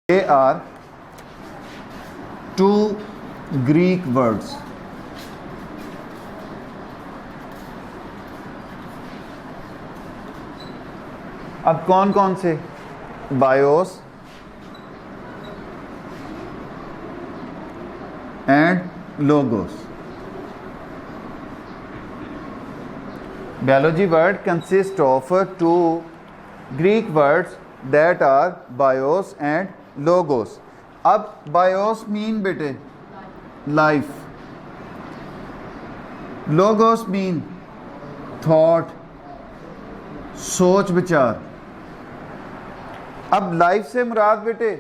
They are two Greek words. अब कौन कौन से? BIOS and logos. Biology word consists of two Greek words that are bios and logos. अब bios mean बेटे life, logos mean thought, सोच विचार. अब लाइफ से मुराद बेटे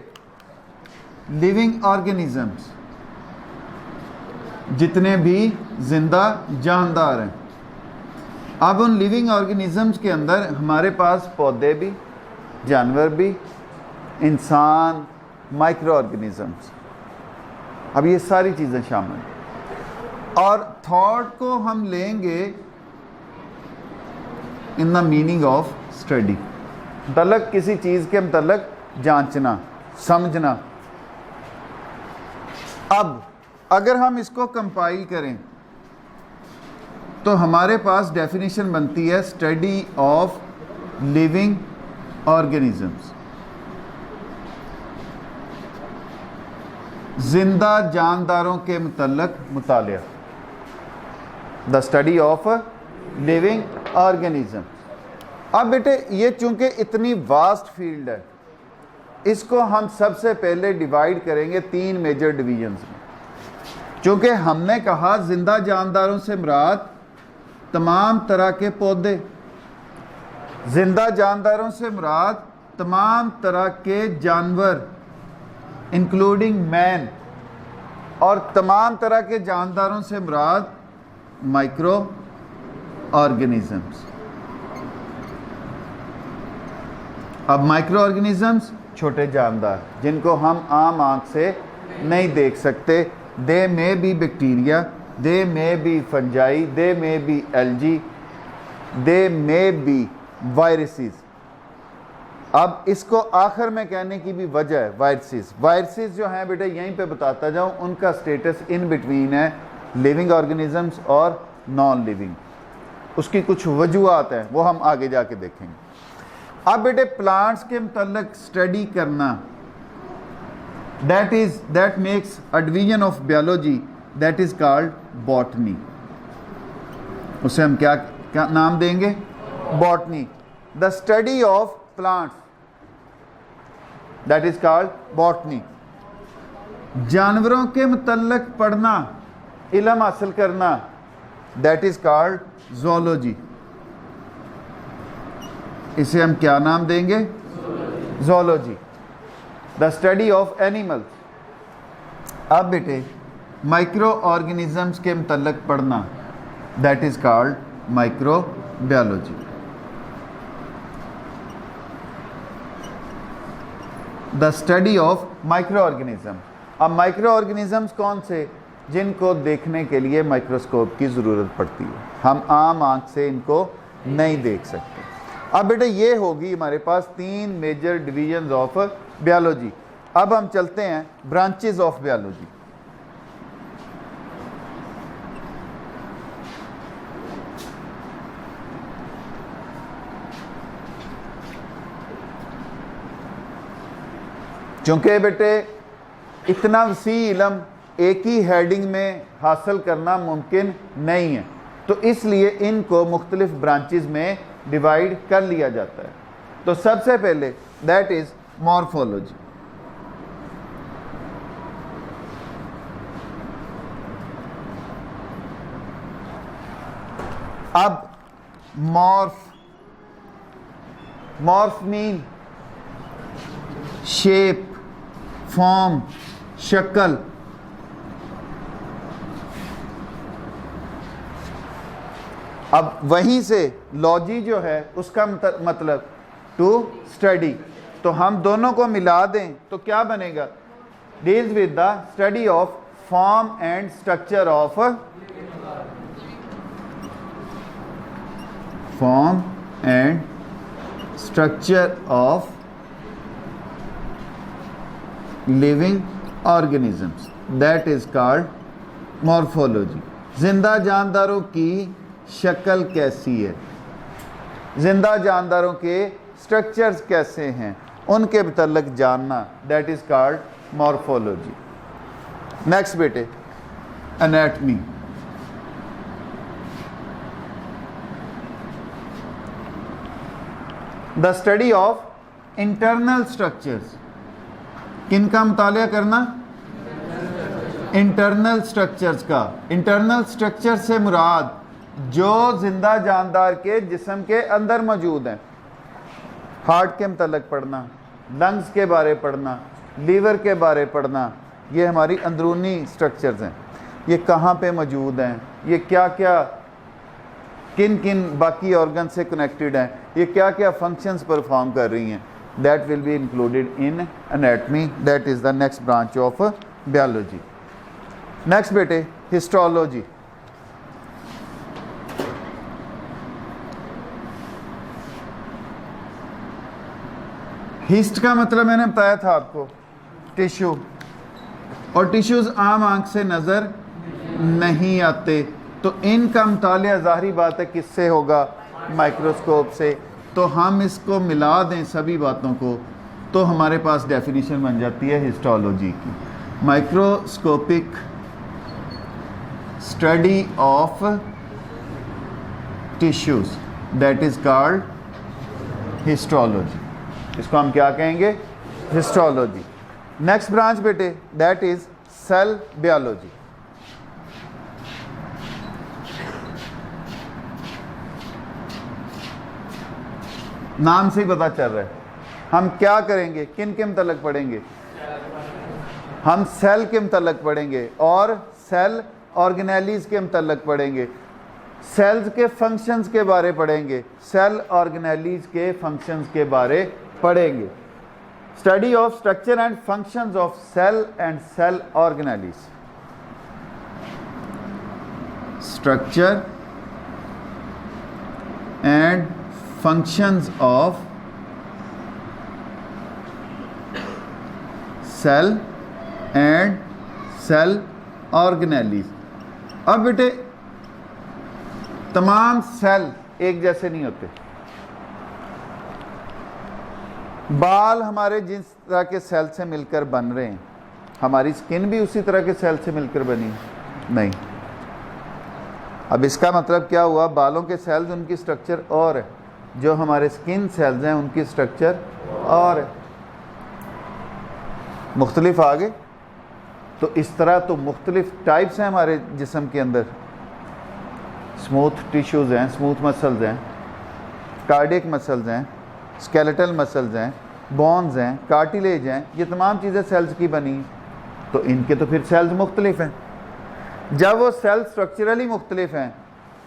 लिविंग ऑर्गेनिजम्स, जितने भी जिंदा जानदार हैं. अब उन लिविंग ऑर्गेनिजम्स के अंदर हमारे पास पौधे भी, जानवर भी, इंसान, माइक्रो ऑर्गेनिजम्स. अब ये सारी चीज़ें शामिल. और थॉट को हम लेंगे in the meaning of study. मतलब किसी चीज़ के मतलब जांचना, समझना. अब अगर हम इसको कंपाइल करें तो हमारे पास डेफिनेशन बनती है स्टडी ऑफ लिविंग ऑर्गेनिजम्स. जिंदा जानदारों के मुतल्लक मुतालिया. The study of living organisms. अब बेटे ये चूंकि इतनी वास्ट फील्ड है, इसको हम सबसे पहले डिवाइड करेंगे तीन मेजर डिवीजन्स में. चूंकि हमने कहा जिंदा जानदारों से मुराद तमाम तरह के पौधे, जिंदा जानदारों से मुराद तमाम तरह के जानवर इंक्लूडिंग मैन, और तमाम तरह के जानदारों से मुराद माइक्रो ऑर्गेनिजम्स. अब माइक्रो ऑर्गेनिजम्स छोटे जानदार जिनको हम आम आंख से नहीं देख सकते. दे में बी बैक्टीरिया, दे में बी फंजाई, दे में बी एल्जी, दे में बी वायरसेस. अब इसको आखिर में कहने की भी वजह है वायरसेस. वायरसेस जो हैं बेटे यहीं पे बताता जाऊं, उनका स्टेटस इन बिटवीन है लिविंग ऑर्गेनिजम्स और नॉन लिविंग. उसकी कुछ वजूहात हैं, वो हम आगे जाके देखेंगे. अब बेटे प्लांट्स के मुतल्लिक स्टडी करना, that makes a division of biology that is called botany. उसे हम क्या नाम देंगे? Botany. The study of plants that is called botany. जानवरों के मुतल्लिक पढ़ना, इल्म हासिल करना, दैट इज कॉल्ड ज़ूलॉजी. इसे हम क्या नाम देंगे? Zoology. The study of animals. अब बेटे माइक्रो ऑर्गेनिजम्स के मुतल्लिक पढ़ना, that is called micro biology. The study of micro organism. अब माइक्रो ऑर्गेनिजम्स कौन से? जिनको देखने के लिए माइक्रोस्कोप की ज़रूरत पड़ती है, हम आम आंख से इनको नहीं देख सकते. अब बेटे ये होगी हमारे पास तीन मेजर डिवीजन्स ऑफ बायोलॉजी. अब हम चलते हैं ब्रांचेस ऑफ बायोलॉजी. चूंकि बेटे इतना वसी इल्म एक ही हेडिंग में हासिल करना मुमकिन नहीं है, तो इसलिए इनको मुख्तलिफ ब्रांचेस में डिवाइड कर लिया जाता है. तो सबसे पहले दैट इज मॉर्फोलॉजी. अब मॉर्फ मीन शेप, फॉर्म, शक्ल. अब वहीं से लॉजी जो है उसका मतलब टू स्टडी. तो हम दोनों को मिला दें तो क्या बनेगा? Deals with the study of form and structure of form and structure of living organisms, that is called morphology. जिंदा जानदारों की शक्ल कैसी है, जिंदा जानदारों के स्ट्रक्चर्स कैसे हैं, उनके मतलब जानना, that is called morphology. Next बेटे, anatomy. The study of internal structures, किनका मुतालिया करना, इंटरनल स्ट्रक्चर्स का। इंटरनल स्ट्रक्चर से मुराद जो जिंदा जानदार के जिस्म के अंदर मौजूद हैं। हार्ट के मतलब पढ़ना, लंग्स के बारे पढ़ना, लीवर के बारे पढ़ना, ये हमारी अंदरूनी स्ट्रक्चर्स हैं। ये कहाँ पे मौजूद हैं, ये क्या क्या किन किन बाकी ऑर्गन से कनेक्टेड हैं, ये क्या क्या फंक्शंस परफॉर्म कर रही हैं, that will be included in anatomy, that is the next branch of biology. Next बेटे, हिस्टोलॉजी। हिस्ट का मतलब मैंने बताया था आपको, टिश्यू, और टिश्यूज़ आम आंख से नज़र नहीं आते, तो इनका मुतालिया ज़ाहिरी बात है किससे होगा, माइक्रोस्कोप से। तो हम इसको मिला दें सभी बातों को तो हमारे पास डेफिनेशन बन जाती है हिस्टोलॉजी की, microscopic study of tissues, that is called histology. इसको हम क्या कहेंगे, हिस्टोलॉजी। नेक्स्ट ब्रांच बेटे, दैट इज सेल बायोलॉजी। नाम से ही पता चल रहा है हम क्या करेंगे, किन के मतलब पढ़ेंगे, हम सेल के मतलब पढ़ेंगे और सेल ऑर्गेनेलीज के मतलब पढ़ेंगे, सेल्स के फंक्शंस के बारे पढ़ेंगे, सेल ऑर्गेनेलीज के फंक्शंस के बारे पढ़ेंगे। Study of structure and functions of cell and cell organelles, structure and functions of cell and cell organelles। अब बेटे तमाम सेल एक जैसे नहीं होते। बाल हमारे जिस तरह के सेल से मिलकर बन रहे हैं, हमारी स्किन भी उसी तरह के सेल से मिलकर बनी नहीं। अब इसका मतलब क्या हुआ, बालों के सेल्स उनकी स्ट्रक्चर और है, जो हमारे स्किन सेल्स हैं उनकी स्ट्रक्चर और मुख्तलिफ आ गए। तो इस तरह तो मुख्तलिफ टाइप्स हैं हमारे जिस्म के अंदर, स्मूथ टिश्यूज़ हैं, स्मूथ मसल्स हैं, कार्डियक मसल्स हैं, स्केलेटल मसल्स हैं, बोन्स हैं, कार्टिलेज हैं, ये तमाम चीज़ें सेल्स की बनी। तो इनके तो फिर सेल्स मुख्तलिफ हैं। जब वो सेल्स स्ट्रक्चरली मुख्तलिफ हैं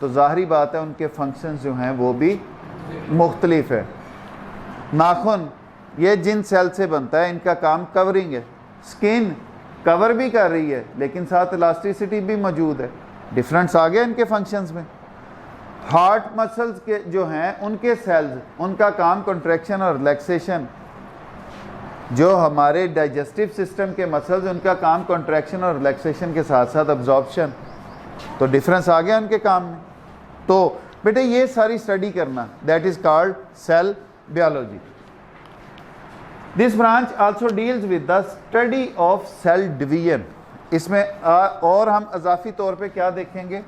तो ज़ाहरी बात है उनके फंक्शंस जो हैं वो भी मुख्तलिफ है। नाखून ये जिन सेल से बनता है, इनका काम कवरिंग है, स्किन कवर भी कर रही है लेकिन साथ इलास्टिसिटी भी मौजूद है। डिफरेंस आ गया इनके फंक्शंस में। हार्ट मसल्स के जो हैं उनके सेल्स, उनका काम कंट्रैक्शन और रिलैक्सेशन। जो हमारे डाइजेस्टिव सिस्टम के मसल्स, उनका काम कंट्रैक्शन और रिलैक्सेशन के साथ साथ अब्जॉर्प्शन। तो डिफरेंस आ गया उनके काम में। तो बेटे ये सारी स्टडी करना, that is called cell biology. This branch also deals with the study of cell division. इसमें और हम अजाफी तौर पे क्या देखेंगे,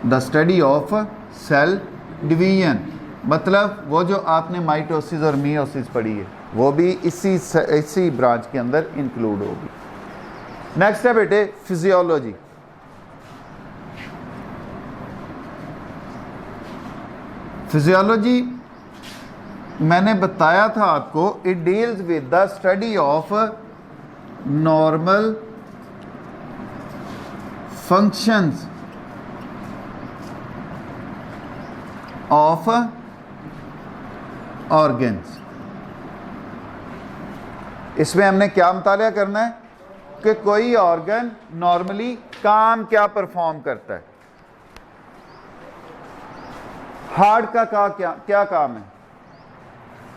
the study of cell division, मतलब वो जो आपने माइटोसिस और मियोसिस पढ़ी है वो भी इसी ब्रांच के अंदर इंक्लूड होगी। नेक्स्ट है बेटे फिजियोलॉजी। फिजियोलॉजी मैंने बताया था आपको, it deals with the study of normal functions of organs. इसमें हमने क्या मुतालिया करना है कि कोई ऑर्गन नॉर्मली काम क्या परफॉर्म करता है। हार्ट का क्या काम है,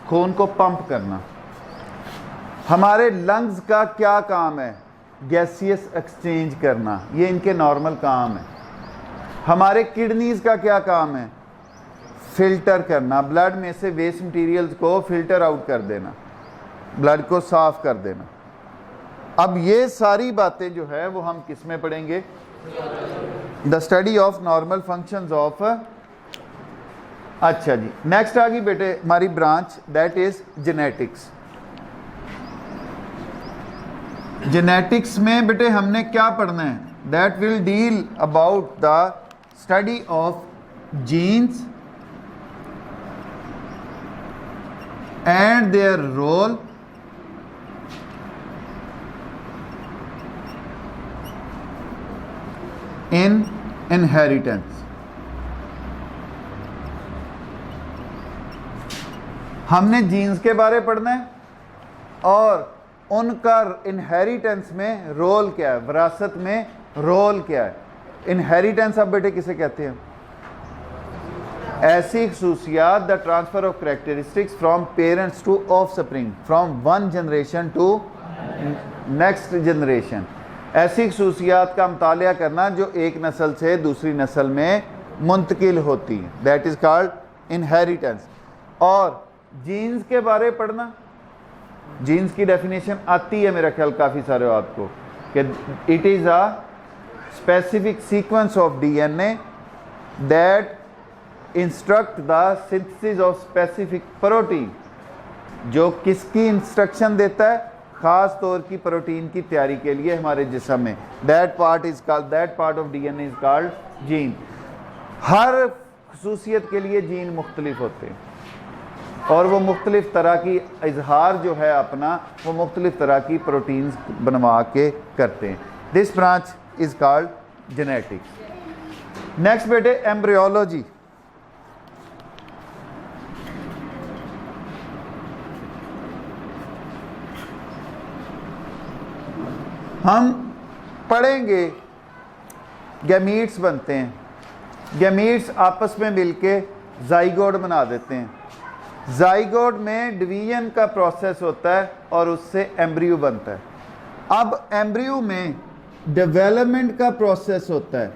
खून को पंप करना। हमारे लंग्स का क्या काम है? गैसियस एक्सचेंज करना, ये इनके नॉर्मल काम है। हमारे किडनीज का क्या काम है? फिल्टर करना, ब्लड में से वेस्ट मटेरियल्स को फिल्टर आउट कर देना, ब्लड को साफ कर देना। अब ये सारी बातें जो है वो हम किस में पढ़ेंगे? The study of normal functions of. अच्छा जी, नेक्स्ट आ गई बेटे हमारी branch, that is genetics. Genetics में बेटे हमने क्या पढ़ना है? That will deal about the study of genes and their role in inheritance। हमने जीन्स के बारे पढ़ना है और उनका इनहेरिटेंस में रोल क्या है, विरासत में रोल क्या है। इनहेरिटेंस अब बेटे किसे कहते हैं? ऐसी खसूसियात, the transfer of characteristics from parents to offspring, from one generation to next generation. ऐसी खसूसियात का मुतालिया करना जो एक नस्ल से दूसरी नस्ल में मुंतकिल होती है, दैट इज़ कॉल्ड इनहेरिटेंस। और जीन्स के बारे पढ़ना, जीन्स की डेफिनेशन आती है मेरा ख्याल काफ़ी सारे आपको, कि it is a specific sequence of DNA that instruct the synthesis of specific protein, जो किसकी इंस्ट्रक्शन देता है? ख़ास तौर की प्रोटीन की तैयारी के लिए हमारे जिस्म में। That part is called, that part of DNA is called gene. हर खसूसियत के लिए जीन मुख्तलिफ होते हैं और वो मुख्तलिफ तरह की इजहार जो है अपना, वो मुख्तलिफ तरह की प्रोटीन्स बनवा के करते हैं। This branch is called genetics. Next बेटे एम्ब्रियोलॉजी। हम पढ़ेंगे गैमीट्स बनते हैं, गैमीट्स आपस में मिलके जाइगोट बना देते हैं। जाइगोट में डिवीजन का प्रोसेस होता है और उससे एम्ब्रियो बनता है। अब एम्ब्रियो में डेवलपमेंट का प्रोसेस होता है,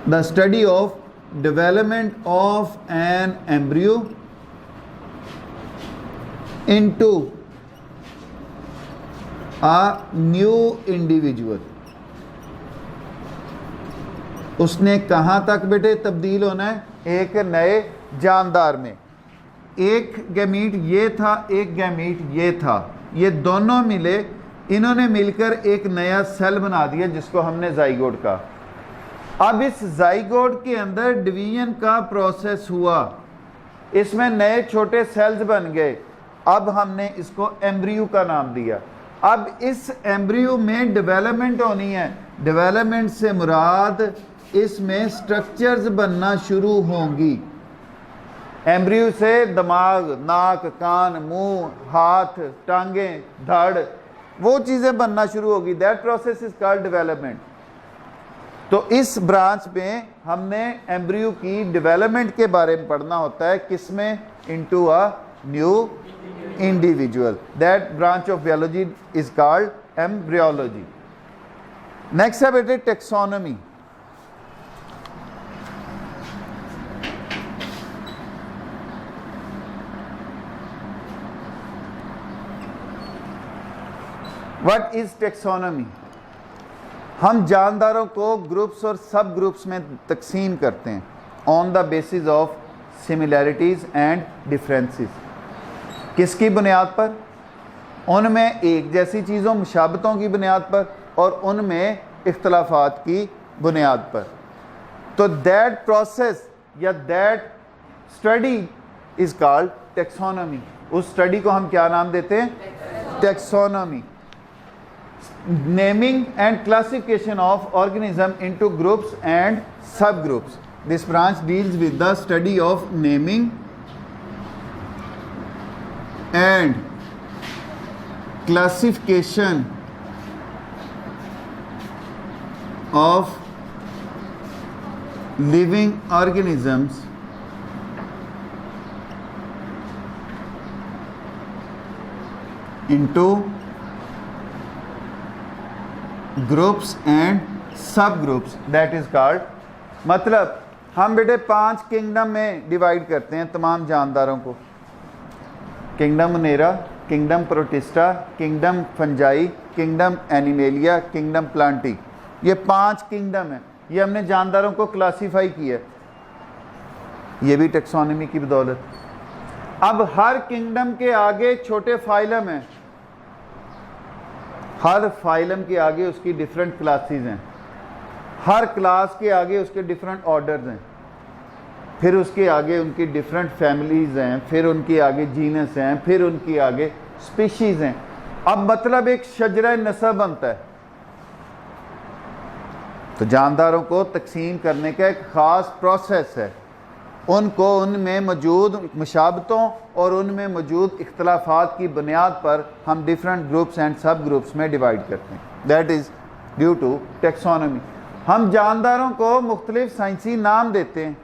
the study of development of an embryo into a new individual. उसने कहाँ तक बेटे तब्दील होना है? एक नए जानदार में। एक गैमीट ये था, एक गैमीट ये था, ये दोनों मिले, इन्होंने मिलकर एक नया सेल बना दिया जिसको हमने जाइगोट कहा। अब इस जाइगोट के अंदर डिवीजन का प्रोसेस हुआ, इसमें नए छोटे सेल्स बन गए। अब हमने इसको एम्ब्रियो का नाम दिया। अब इस एम्ब्रियो में डेवलपमेंट होनी है। डेवलपमेंट से मुराद इसमें स्ट्रक्चर्स बनना शुरू होंगी। एम्ब्रियो से दिमाग, नाक, कान, मुंह, हाथ, टांगें, धड़, वो चीज़ें बनना शुरू होगी। That process is called development. तो इस ब्रांच में हमने एम्ब्रियो की डेवलपमेंट के बारे में पढ़ना होता है, किसमें? Into a new individual. That branch of biology is called embryology. Next है बेटे taxonomy. What is taxonomy? हम जानदारों को ग्रुप्स और सब ग्रुप्स में तकसीम करते हैं on the basis of similarities and differences. किसकी बुनियाद पर? उनमें एक जैसी चीज़ों, मुशाबतों की बुनियाद पर और उनमें इख्तलाफात की बुनियाद पर। तो दैट प्रोसेस या that study is called taxonomy. उस स्टडी को हम क्या नाम देते हैं? Taxonomy. Naming and classification of organism into groups and subgroups. This branch deals with the study of naming and classification of living organisms into groups and subgroups that is called, मतलब हम बेटे 5 kingdom में divide करते हैं तमाम जानदारों को। Kingdom Monera, kingdom Protista, kingdom Fungi, kingdom Animalia, kingdom Plantae, ये 5 किंगडम हैं। ये हमने जानदारों को क्लासीफाई किया, ये भी टेक्सोनॉमी की बदौलत। अब हर किंगडम के आगे छोटे फाइलम हैं, हर फाइलम के आगे उसकी डिफरेंट क्लासेस हैं, हर क्लास के आगे उसके डिफरेंट ऑर्डर्स हैं, फिर उसके आगे उनकी डिफरेंट फैमिलीज़ हैं, फिर उनके आगे जीनस हैं, फिर उनके आगे स्पीशीज़ हैं। अब मतलब एक शजरा नस्ब बनता है। तो जानदारों को तकसीम करने का एक ख़ास प्रोसेस है, उनको उनमें मौजूद मुशाबतों और उनमें मौजूद इख्तलाफात की बुनियाद पर हम different groups and subgroups में डिवाइड करते हैं। That is due to taxonomy. हम जानदारों को मुख्तलिफ साइंसी नाम देते हैं।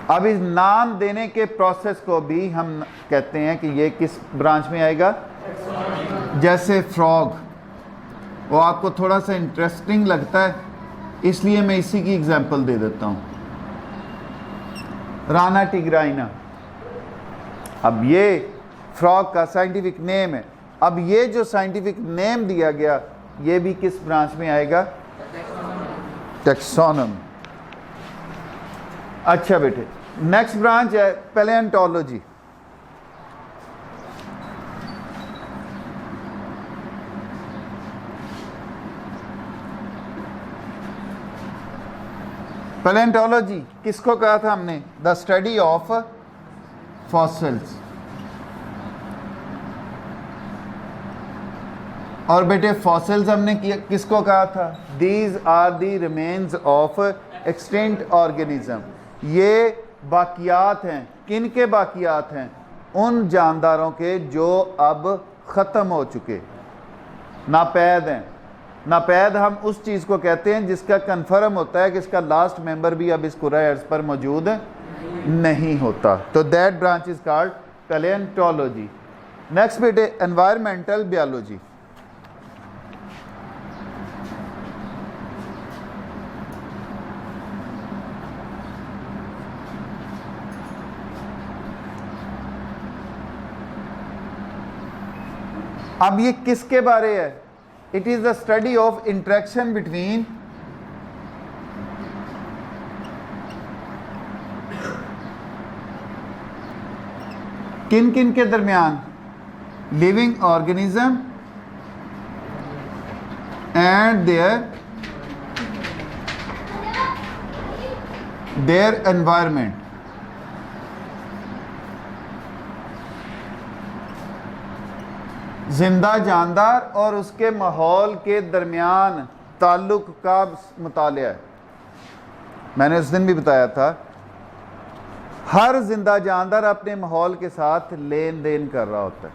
अब इस नाम देने के प्रोसेस को भी हम कहते हैं कि ये किस ब्रांच में आएगा। जैसे फ्रॉग, वो आपको थोड़ा सा इंटरेस्टिंग लगता है इसलिए मैं इसी की एग्जांपल दे देता हूँ। राना टिग्राइना, अब ये फ्रॉग का साइंटिफिक नेम है। अब ये जो साइंटिफिक नेम दिया गया ये भी किस ब्रांच में आएगा। टेक्सोनॉमी। अच्छा बेटे, नेक्स्ट ब्रांच है पैलेंटोलॉजी। पैलेंटोलॉजी किसको कहा था हमने। The study of fossils. और बेटे फॉसिल्स हमने किसको कहा था। These are the remains of extinct organism. ये बाकियात हैं, किन के बाकियात हैं। उन जानदारों के जो अब ख़त्म हो चुके, नापैद हैं। नापैद हम उस चीज़ को कहते हैं जिसका कन्फर्म होता है कि इसका लास्ट मेंबर भी अब इस कुर्रा अर्ज़ पर मौजूद नहीं होता। तो that branch is called palaeontology. Next बेटे एनवायरमेंटल बायोलॉजी। अब ये किसके बारे है। It is the study of interaction between किन किन के दरमियान, living organism and their environment. जिंदा जानदार और उसके माहौल के दरमियान ताल्लुक़ का मुतालिया है। मैंने उस दिन भी बताया था, हर जिंदा जानदार अपने माहौल के साथ लेन देन कर रहा होता है।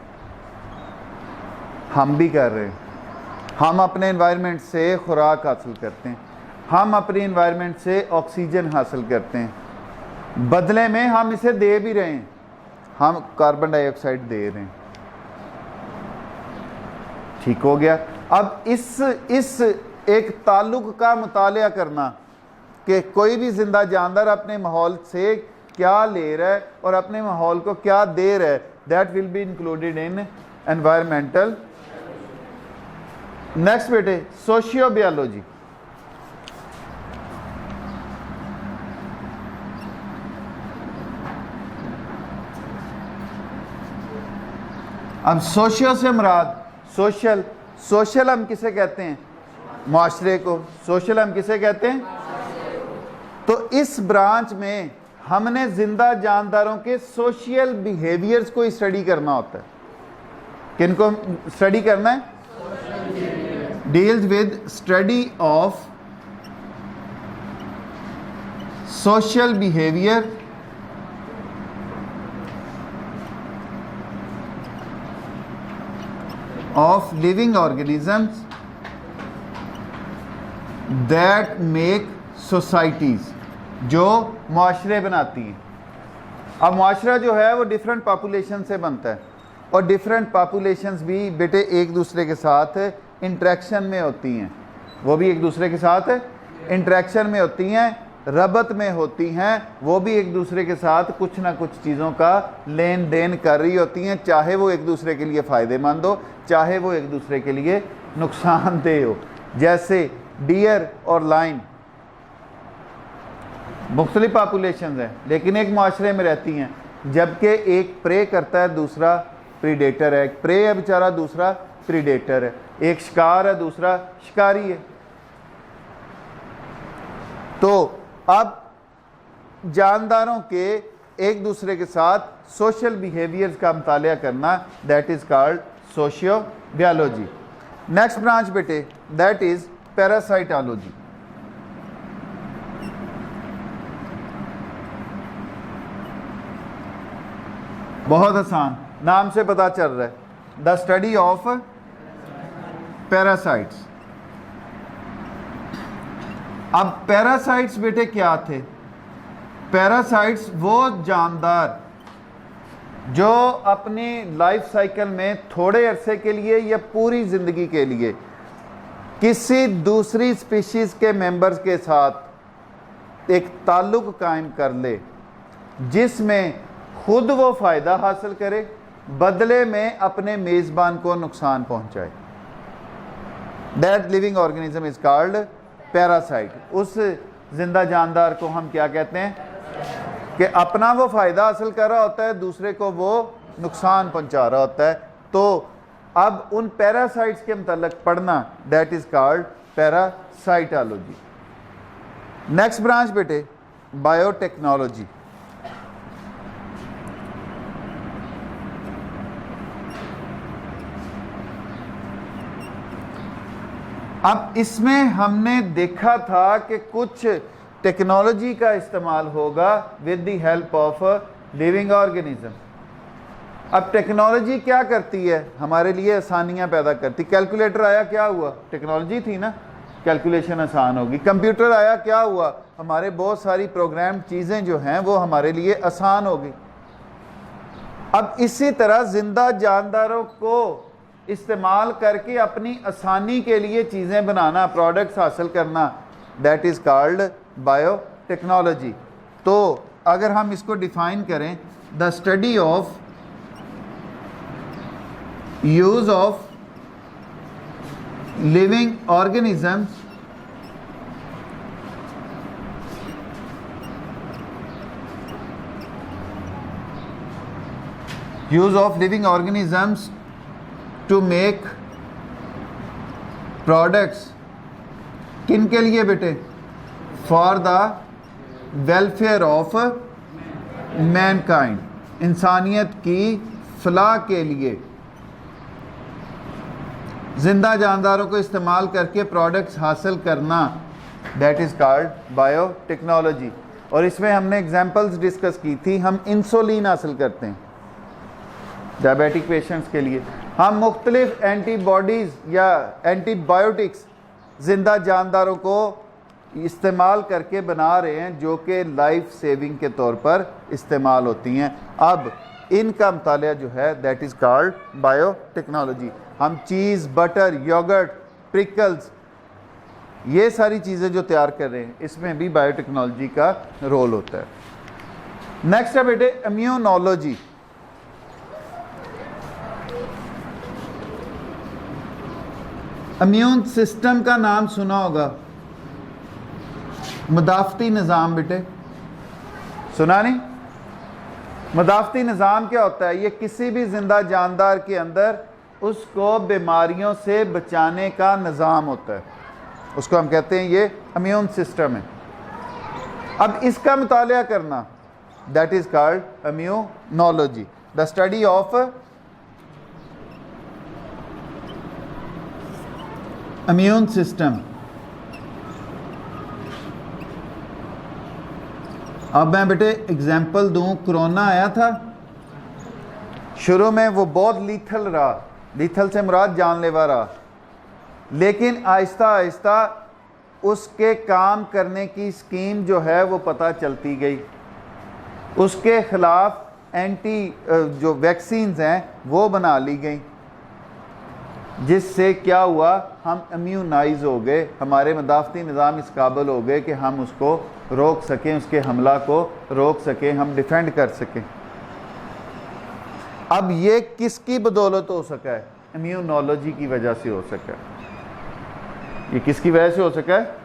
हम भी कर रहे हैं। हम अपने एनवायरनमेंट से खुराक हासिल करते हैं, हम अपनी एनवायरनमेंट से ऑक्सीजन हासिल करते हैं, बदले में हम इसे दे भी रहे हैं। हम कार्बन डाइऑक्साइड दे रहे हैं। ठीक हो गया। अब इस एक ताल्लुक़ का मुतालिया करना कि कोई भी जिंदा जानदार अपने माहौल से क्या ले रहा है और अपने माहौल को क्या दे रहा है, that will be included in environmental. Next बेटे सोशियो बायोलॉजी। अब सोशियो से मुराद सोशल हम किसे कहते हैं, माशरे को। सोशल हम किसे कहते हैं। तो इस ब्रांच में हमने जिंदा जानदारों के सोशल बिहेवियर्स को स्टडी करना होता है। किनको स्टडी करना है। Deals with study of social behaviour of living organisms that make societies, जो माशरे बनाती हैं। अब माशरा जो है वो डिफरेंट पॉपुलेशन से बनता है। और डिफरेंट पॉपुलेशंस भी बेटे एक दूसरे के साथ इंटरेक्शन में होती हैं, वो भी एक दूसरे के साथ इंटरेक्शन में होती हैं, रबत में होती हैं, वो भी एक दूसरे के साथ कुछ ना कुछ चीज़ों का लेन देन कर रही होती हैं, चाहे वो एक दूसरे के लिए फ़ायदेमंद हो, चाहे वो एक दूसरे के लिए नुकसानदेह हो। जैसे डियर और लाइन मुख्तलिफ पॉपुलेशंस हैं लेकिन एक माशरे में रहती हैं, जबकि एक प्रे करता है दूसरा प्रीडेटर है, एक प्रे है बेचारा दूसरा प्रीडेटर है, एक शिकार है दूसरा शिकारी है। तो अब जानदारों के एक दूसरे के साथ सोशल बिहेवियर्स का मुतालिया करना, that is called socio biology. Next branch बेटे दैट इज़ पैरासाइटोलॉजी। बहुत आसान, नाम से पता चल रहा है, द स्टडी ऑफ पैरासाइट्स। अब पैरासाइट्स बेटे क्या थे? पैरासाइट्स वो जानदार जो अपनी लाइफ साइकिल में थोड़े अरसे के लिए या पूरी ज़िंदगी के लिए किसी दूसरी स्पीशीज़ के मेंबर्स के साथ एक ताल्लुक़ कायम कर ले, जिसमें खुद वो फ़ायदा हासिल करे, बदले में अपने मेज़बान को नुकसान पहुंचाए। That living organism is called parasite. उस जिंदा जानदार को हम क्या कहते हैं कि अपना वो फ़ायदा हासिल कर रहा होता है, दूसरे को वो नुकसान पहुंचा रहा होता है। तो अब उन पैरासाइट्स के मतलब पढ़ना, that is called parasitology. Next branch बेटे बायोटेक्नोलॉजी। अब इसमें हमने देखा था कि कुछ टेक्नोलॉजी का इस्तेमाल होगा with the help of living organism. अब टेक्नोलॉजी क्या करती है? हमारे लिए आसानियां पैदा करती। कैलकुलेटर आया, क्या हुआ? टेक्नोलॉजी थी ना, कैलकुलेशन आसान होगी। कंप्यूटर आया, क्या हुआ? हमारे बहुत सारी प्रोग्राम चीज़ें जो हैं वो हमारे लिए आसान होगी। अब इसी तरह जिंदा जानदारों को इस्तेमाल करके अपनी आसानी के लिए चीज़ें बनाना, प्रोडक्ट्स हासिल करना, दैट इज़ कॉल्ड बायोटेक्नोलॉजी। तो अगर हम इसको डिफाइन करें, the study of use of living organisms to make products, किन के लिए बेटे? For the welfare of mankind, इंसानियत की फलाह के लिए जिंदा जानदारों को इस्तेमाल करके प्रोडक्ट्स हासिल करना, दैट इज़ कॉल्ड बायोटेक्नोलॉजी। और इसमें हमने एग्जांपल्स डिस्कस की थी। हम इंसुलिन हासिल करते हैं डायबिटिक पेशेंट्स के लिए, हम मुख्तलिफ एंटीबॉडीज़ या एंटीबायोटिक्स जिंदा जानदारों को इस्तेमाल करके बना रहे हैं, जो कि लाइफ सेविंग के तौर पर इस्तेमाल होती हैं। अब इनका मुतालिया जो है दैट इज़ कॉल्ड बायोटेक्नोलॉजी। हम चीज़, बटर, योगर्ट, प्रिकल्स, ये सारी चीज़ें जो तैयार कर रहे हैं, इसमें भी बायोटेक्नोलॉजी का रोल होता है। नेक्स्ट है बेटे इम्यूनोलॉजी। इम्यून सिस्टम का नाम सुना होगा, मुदाफ़ती निज़ाम बेटे, सुना नहीं? मुदाफ़ती निज़ाम क्या होता है? ये किसी भी ज़िंदा जानदार के अंदर उसको बीमारियों से बचाने का निज़ाम होता है, उसको हम कहते हैं ये इम्यून सिस्टम है। अब इसका मुतालिया करना, that is called immunology, the study of immune system. अब मैं बेटे एग्जाम्पल दूं, कोरोना आया था, शुरू में वो बहुत लीथल रहा, लीथल से मुराद जानलेवा रहा, लेकिन आहिस्ता आहिस्ता उसके काम करने की स्कीम जो है वो पता चलती गई, उसके ख़िलाफ़ जो वैक्सीन्स हैं वो बना ली गई, जिससे क्या हुआ, हम इम्यूनाइज हो गए, हमारे मदाफ़ती निज़ाम इस काबिल हो गए कि हम उसको रोक सकें, उसके हमला को रोक सकें, हम डिफेंड कर सकें। अब ये किसकी बदौलत हो सका है? इम्यूनोलॉजी की वजह से हो सका है। ये किसकी वजह से हो सका है?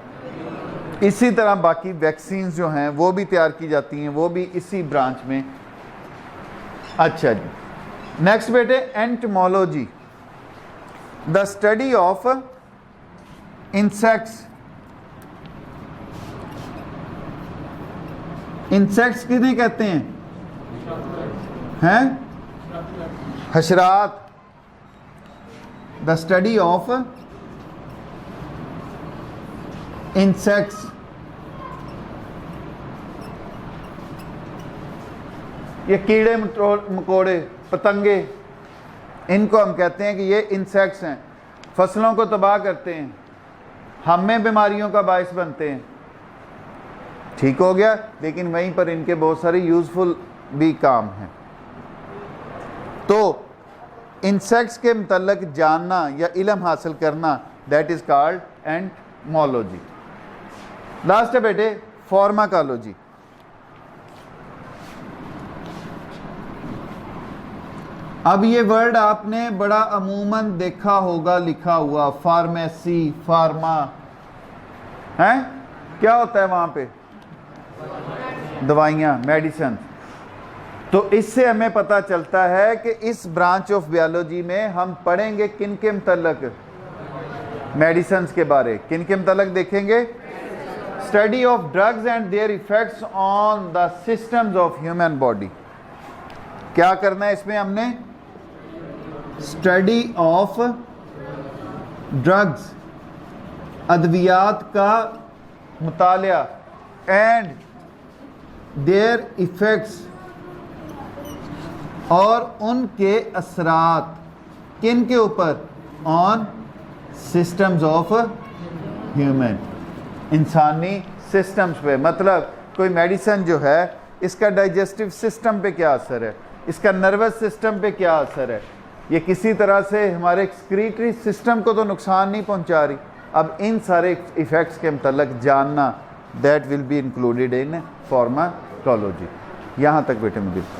इसी तरह बाकी वैक्सीन्स जो हैं वो भी तैयार की जाती हैं, वो भी इसी ब्रांच में। अच्छा जी, नेक्स्ट बेटे, entomology, the study of insects. Insects किन्हें कहते हैं? हशरात। The study of insects. ये कीड़े मकोड़े, पतंगे, इनको हम कहते हैं कि ये इंसेक्ट्स हैं, फसलों को तबाह करते हैं, हमें बीमारियों का बायस बनते हैं। ठीक हो गया, लेकिन वहीं पर इनके बहुत सारे यूज़फुल भी काम हैं। तो इंसेक्ट्स के मतलब जानना या इल्म हासिल करना, that is called entomology. Last है बेटे फार्माकोलॉजी। अब ये वर्ड आपने बड़ा अमूमन देखा होगा लिखा हुआ, फार्मेसी, फार्मा, है क्या होता है वहां पे? दवाइयाँ, मेडिसिन। तो इससे हमें पता चलता है कि इस ब्रांच ऑफ बायोलॉजी में हम पढ़ेंगे किन के मतलब, मेडिसिन के बारे, किन के मतलब देखेंगे? Study of drugs and there effects on the systems of human body. क्या करना है इसमें हमने? स्टडी ऑफ ड्रग्स, अद्वियात का मुतालिया, एंड देयर इफेक्ट्स, और उनके असरात किन के ऊपर? ऑन सिस्टम्स ऑफ ह्यूमन, इंसानी सिस्टम्स पे। मतलब कोई मेडिसिन जो है, इसका डाइजेस्टिव सिस्टम पे क्या असर है, इसका नर्वस सिस्टम पे क्या असर है, ये किसी तरह से हमारे एक्सक्रीटरी सिस्टम को तो नुकसान नहीं पहुंचा रही। अब इन सारे इफ़ेक्ट्स के मतलब जानना, that will be included in pharmacology. यहाँ तक बेटे मुझे